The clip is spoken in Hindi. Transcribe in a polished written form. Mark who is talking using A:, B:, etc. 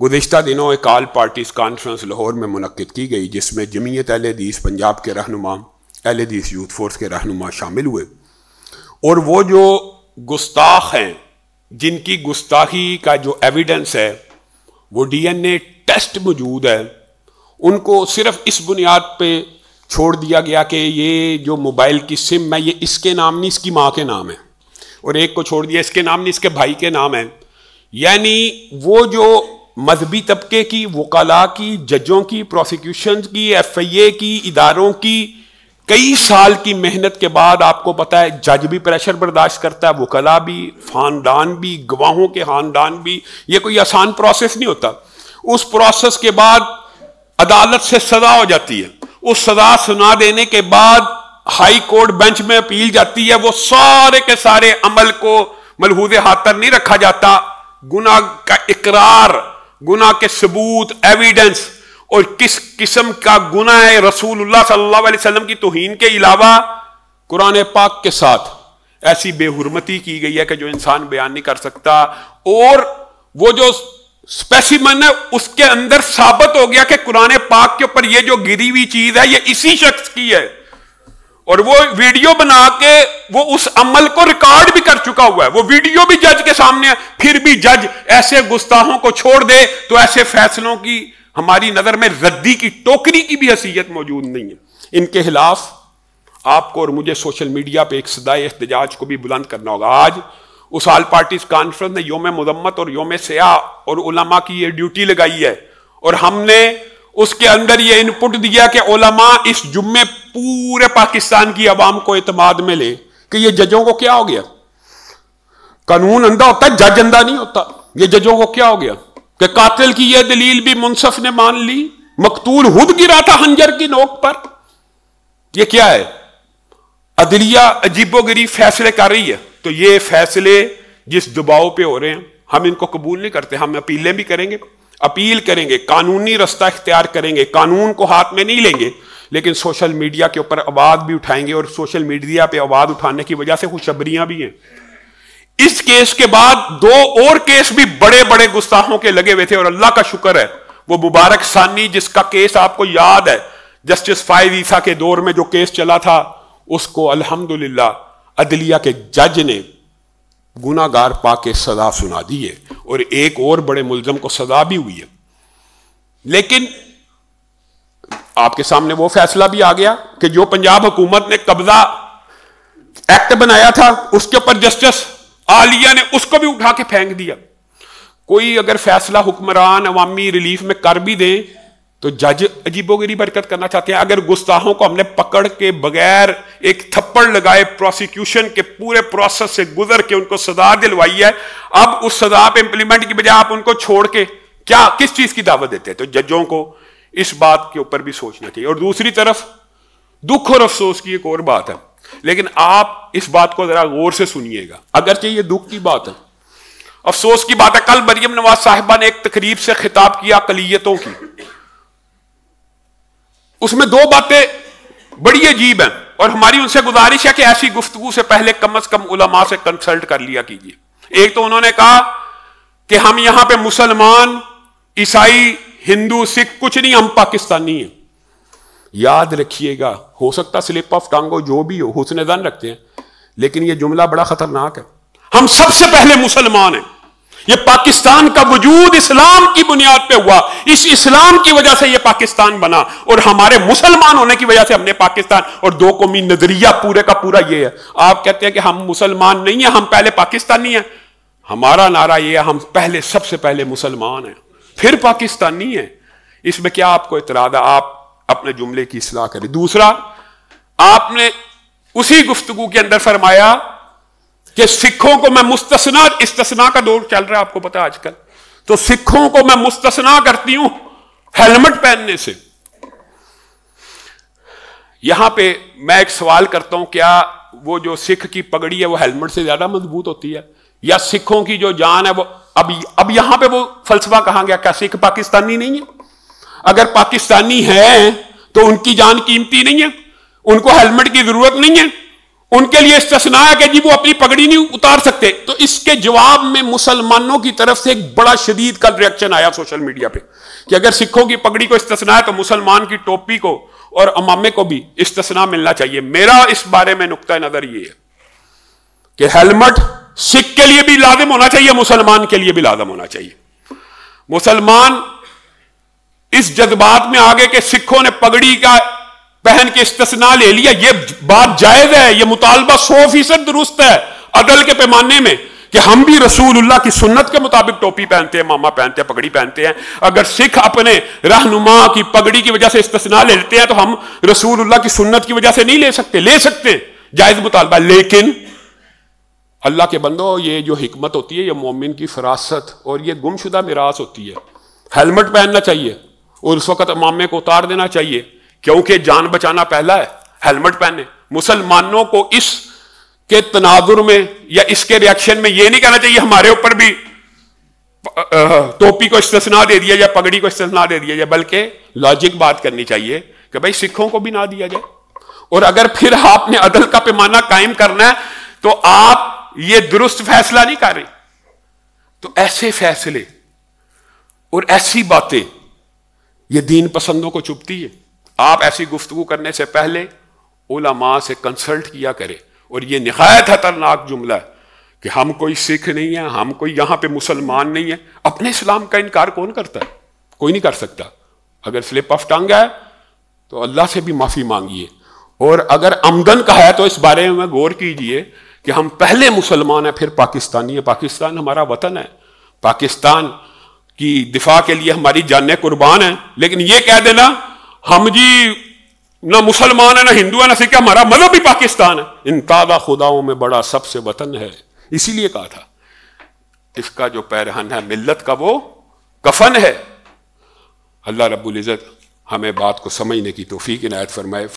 A: गुज़िश्ता दिनों एक ऑल पार्टीज़ कॉन्फ्रेंस लाहौर में मुनक्किद की गई, जिसमें जमीयत अहले हदीस पंजाब के रहनुमा, अहले हदीस यूथ फोर्स के रहनुमा शामिल हुए। और वो जो गुस्ताख हैं, जिनकी गुस्ताखी का जो एविडेंस है वो DNA टेस्ट मौजूद है, उनको सिर्फ इस बुनियाद पे छोड़ दिया गया कि ये जो मोबाइल की सिम है ये इसके नाम नहीं, इसकी माँ के नाम है, और एक को छोड़ दिया इसके नाम नहीं, इसके भाई के नाम है। यानी वो जो मजहबी तबके की, वकाला की, जजों की, प्रोसिक्यूशन की, FIA की, इदारों की कई साल की मेहनत के बाद, आपको पता है जज भी प्रेशर बर्दाश्त करता है, वकाला भी, खानदान भी, गवाहों के खानदान भी, ये कोई आसान प्रोसेस नहीं होता। उस प्रोसेस के बाद अदालत से सजा हो जाती है, उस सजा सुना देने के बाद हाई कोर्ट बेंच में अपील जाती है, वो सारे के सारे अमल को मलहूज़े खातर नहीं रखा जाता, गुनाह का इकरार, गुनाह के सबूत, एविडेंस और किस किस्म का गुनाह है रसूलुल्लाह सल्लल्लाहु अलैहि वसल्लम की तौहीन के अलावा कुरान पाक के साथ ऐसी बेहुरमती की गई है कि जो इंसान बयान नहीं कर सकता। और वो जो स्पेसिमन है उसके अंदर साबित हो गया कि कुरान पाक के ऊपर ये जो गिरी हुई चीज है ये इसी शख्स की है, और वो वीडियो बना के वो उस अमल को रिकॉर्ड भी कर चुका हुआ है, वो वीडियो भी जज के सामने है। फिर भी जज ऐसे गुस्ताखों को छोड़ दे तो ऐसे फैसलों की हमारी नजर में रद्दी की टोकरी की भी हैसियत मौजूद नहीं है। इनके खिलाफ आपको और मुझे सोशल मीडिया पे एक सदाए एहतजाज को भी बुलंद करना होगा। आज उस ऑल पार्टीज कॉन्फ्रेंस ने योम मुज़म्मत और योम सियाह और उलमा की ये ड्यूटी लगाई है, और हमने उसके अंदर ये इनपुट दिया कि उलमा इस जुम्मे पूरे पाकिस्तान की आवाम को एतमाद में ले कि ये जजों को क्या हो गया। कानून अंधा होता है, जज अंधा नहीं होता। ये जजों को क्या हो गया कि कातिल की ये दलील भी मुंसफ ने मान ली, मकतूल खुद गिरा था हंजर की नोक पर। ये क्या है? अदलिया अजीबोगरीब फैसले कर रही है, तो ये फैसले जिस दबाव पे हो रहे हैं हम इनको कबूल नहीं करते। हम अपीलें भी करेंगे, अपील करेंगे, कानूनी रास्ता इख्तियार करेंगे, कानून को हाथ में नहीं लेंगे, लेकिन सोशल मीडिया के ऊपर आवाज भी उठाएंगे। और सोशल मीडिया पे आवाज उठाने की वजह से खुशखबरियां भी हैं। इस केस के बाद 2 और केस भी बड़े बड़े गुस्ताखों के लगे हुए थे, और अल्लाह का शुक्र है वो मुबारक सानी जिसका केस आपको याद है, जस्टिस फाइज ईसा के दौर में जो केस चला था, उसको अल्हम्दुलिल्लाह अदलिया के जज ने गुनाहगार पाके सजा सुना दी है, और एक और बड़े मुल्जम को सजा भी हुई है। लेकिन आपके सामने वो फैसला भी आ गया कि जो पंजाब हुकूमत ने कब्जा एक्ट बनाया था उसके ऊपर जस्टिस आलिया ने उसको भी उठा के फेंक दिया। कोई अगर फैसला हुक्मरान अवामी रिलीफ में कर भी दे तो जज अजीबोगरीब हरकत करना चाहते हैं। अगर गुस्ताखों को हमने पकड़ के बगैर एक थप्पड़ लगाए प्रोसिक्यूशन के पूरे प्रोसेस से गुजर के उनको सजा दिलवाई है, अब उस सजा पे इंप्लीमेंट की बजाय आप उनको छोड़ के क्या किस चीज की दावत देते हैं? तो जजों को इस बात के ऊपर भी सोचना चाहिए। और दूसरी तरफ दुख और अफसोस की एक और बात है, लेकिन आप इस बात को जरा गौर से सुनिएगा। अगरचे ये दुख की बात है, अफसोस की बात है। कल मरियम नवाज साहिबा ने एक तकरीब से खिताब किया अकलियतों की, उसमें 2 बातें बड़ी अजीब हैं, और हमारी उनसे गुजारिश है कि ऐसी गुफ्तगू से पहले कम से कम उलमा से कंसल्ट कर लिया कीजिए। एक तो उन्होंने कहा कि हम यहां पे मुसलमान, ईसाई, हिंदू, सिख कुछ नहीं, हम पाकिस्तानी हैं। याद रखिएगा, हो सकता स्लिप ऑफ टंग हो, जो भी हो, हुस्न-ए-ज़न रखते हैं, लेकिन यह जुमला बड़ा खतरनाक है। हम सबसे पहले मुसलमान हैं। यह पाकिस्तान का वजूद इस्लाम की बुनियाद पे हुआ, इस इस्लाम की वजह से यह पाकिस्तान बना, और हमारे मुसलमान होने की वजह से हमने पाकिस्तान और 2 कौमी नजरिया पूरे का पूरा यह है। आप कहते हैं कि हम मुसलमान नहीं है, हम पहले पाकिस्तानी हैं। हमारा नारा यह है, हम पहले सबसे पहले मुसलमान हैं, फिर पाकिस्तानी हैं। इसमें क्या आपको इतराज है? आप अपने जुमले की इस्लाह करें। दूसरा, आपने उसी गुफ्तगू के अंदर फरमाया कि सिखों को मैं मुस्तस्ना, इस्तिस्ना का दौर चल रहा है आपको पता है आजकल, तो सिखों को मैं मुस्तस्ना करती हूं हेलमेट पहनने से। यहां पे मैं एक सवाल करता हूं, क्या वो जो सिख की पगड़ी है वो हेलमेट से ज्यादा मजबूत होती है, या सिखों की जो जान है वो अब यहां पे वो फलसफा कहां गया? क्या सिख पाकिस्तानी नहीं है? अगर पाकिस्तानी है तो उनकी जान कीमती नहीं है? उनको हेलमेट की जरूरत नहीं है? उनके लिए इस्तिस्ना है कि जी वो अपनी पगड़ी नहीं उतार सकते। तो इसके जवाब में मुसलमानों की तरफ से एक बड़ा शदीद कल रिएक्शन आया सोशल मीडिया पे कि अगर सिखों की पगड़ी को इस्तिस्ना है तो मुसलमान की टोपी को और अमामे को भी इस्तिस्ना मिलना चाहिए। मेरा इस बारे में नुक्ता नजर ये है कि हेलमेट सिख के लिए भी लाजिम होना चाहिए, मुसलमान के लिए भी लाजिम होना चाहिए। मुसलमान इस जज्बात में आगे कि सिखों ने पगड़ी का पहन के इस्तिस्ना ले लिया, ये बात जायज है, ये मुतालबा 100% दुरुस्त है अदल के पैमाने में कि हम भी रसूलुल्लाह की सुन्नत के मुताबिक टोपी पहनते हैं, मामा पहनते हैं, पगड़ी पहनते हैं। अगर सिख अपने रहनुमा की पगड़ी की वजह से इस्तिस्ना ले लेते हैं तो हम रसूलुल्लाह की सुन्नत की वजह से नहीं ले सकते? ले सकते हैं, जायज मुतालबा। लेकिन अल्लाह के बंदो, ये जो हिकमत होती है, ये मोमिन की फरासत और ये गुमशुदा मिरास होती है। हेलमेट पहनना चाहिए और उस वक्त मामे को उतार देना चाहिए, क्योंकि जान बचाना पहला है। हेलमेट पहने। मुसलमानों को इस के तनाजुर में या इसके रिएक्शन में यह नहीं कहना चाहिए हमारे ऊपर भी टोपी को इस्तिस्ना दे दिया जाए, पगड़ी को इस्तिस्ना दे दिया जाए, बल्कि लॉजिक बात करनी चाहिए कि भाई सिखों को भी ना दिया जाए। और अगर फिर आपने अदल का पैमाना कायम करना है तो आप ये दुरुस्त फैसला नहीं कर रहे। तो ऐसे फैसले और ऐसी बातें ये दीन पसंदों को चुभती है। आप ऐसी गुफ्तगू करने से पहले उलमा से कंसल्ट किया करें। और ये निहायत खतरनाक जुमला है कि हम कोई सिख नहीं है, हम कोई यहां पे मुसलमान नहीं है। अपने इस्लाम का इनकार कौन करता है? कोई नहीं कर सकता। अगर स्लिप ऑफ टंग है तो अल्लाह से भी माफी मांगिए, और अगर आमदन का है तो इस बारे में गौर कीजिए कि हम पहले मुसलमान हैं, फिर पाकिस्तानी है। पाकिस्तान हमारा वतन है, पाकिस्तान की दिफा के लिए हमारी जानें कुर्बान है। लेकिन यह कह देना हम जी ना मुसलमान है, ना हिंदू है, ना सिख, हमारा मजहब भी पाकिस्तान है, इन ताज़ा खुदाओं में बड़ा सबसे वतन है। इसीलिए कहा था इसका जो पैरहन है मिल्लत का वो कफन है। अल्लाह रब्बुल इज़्ज़त हमें बात को समझने की तौफीक इनायत फरमाए।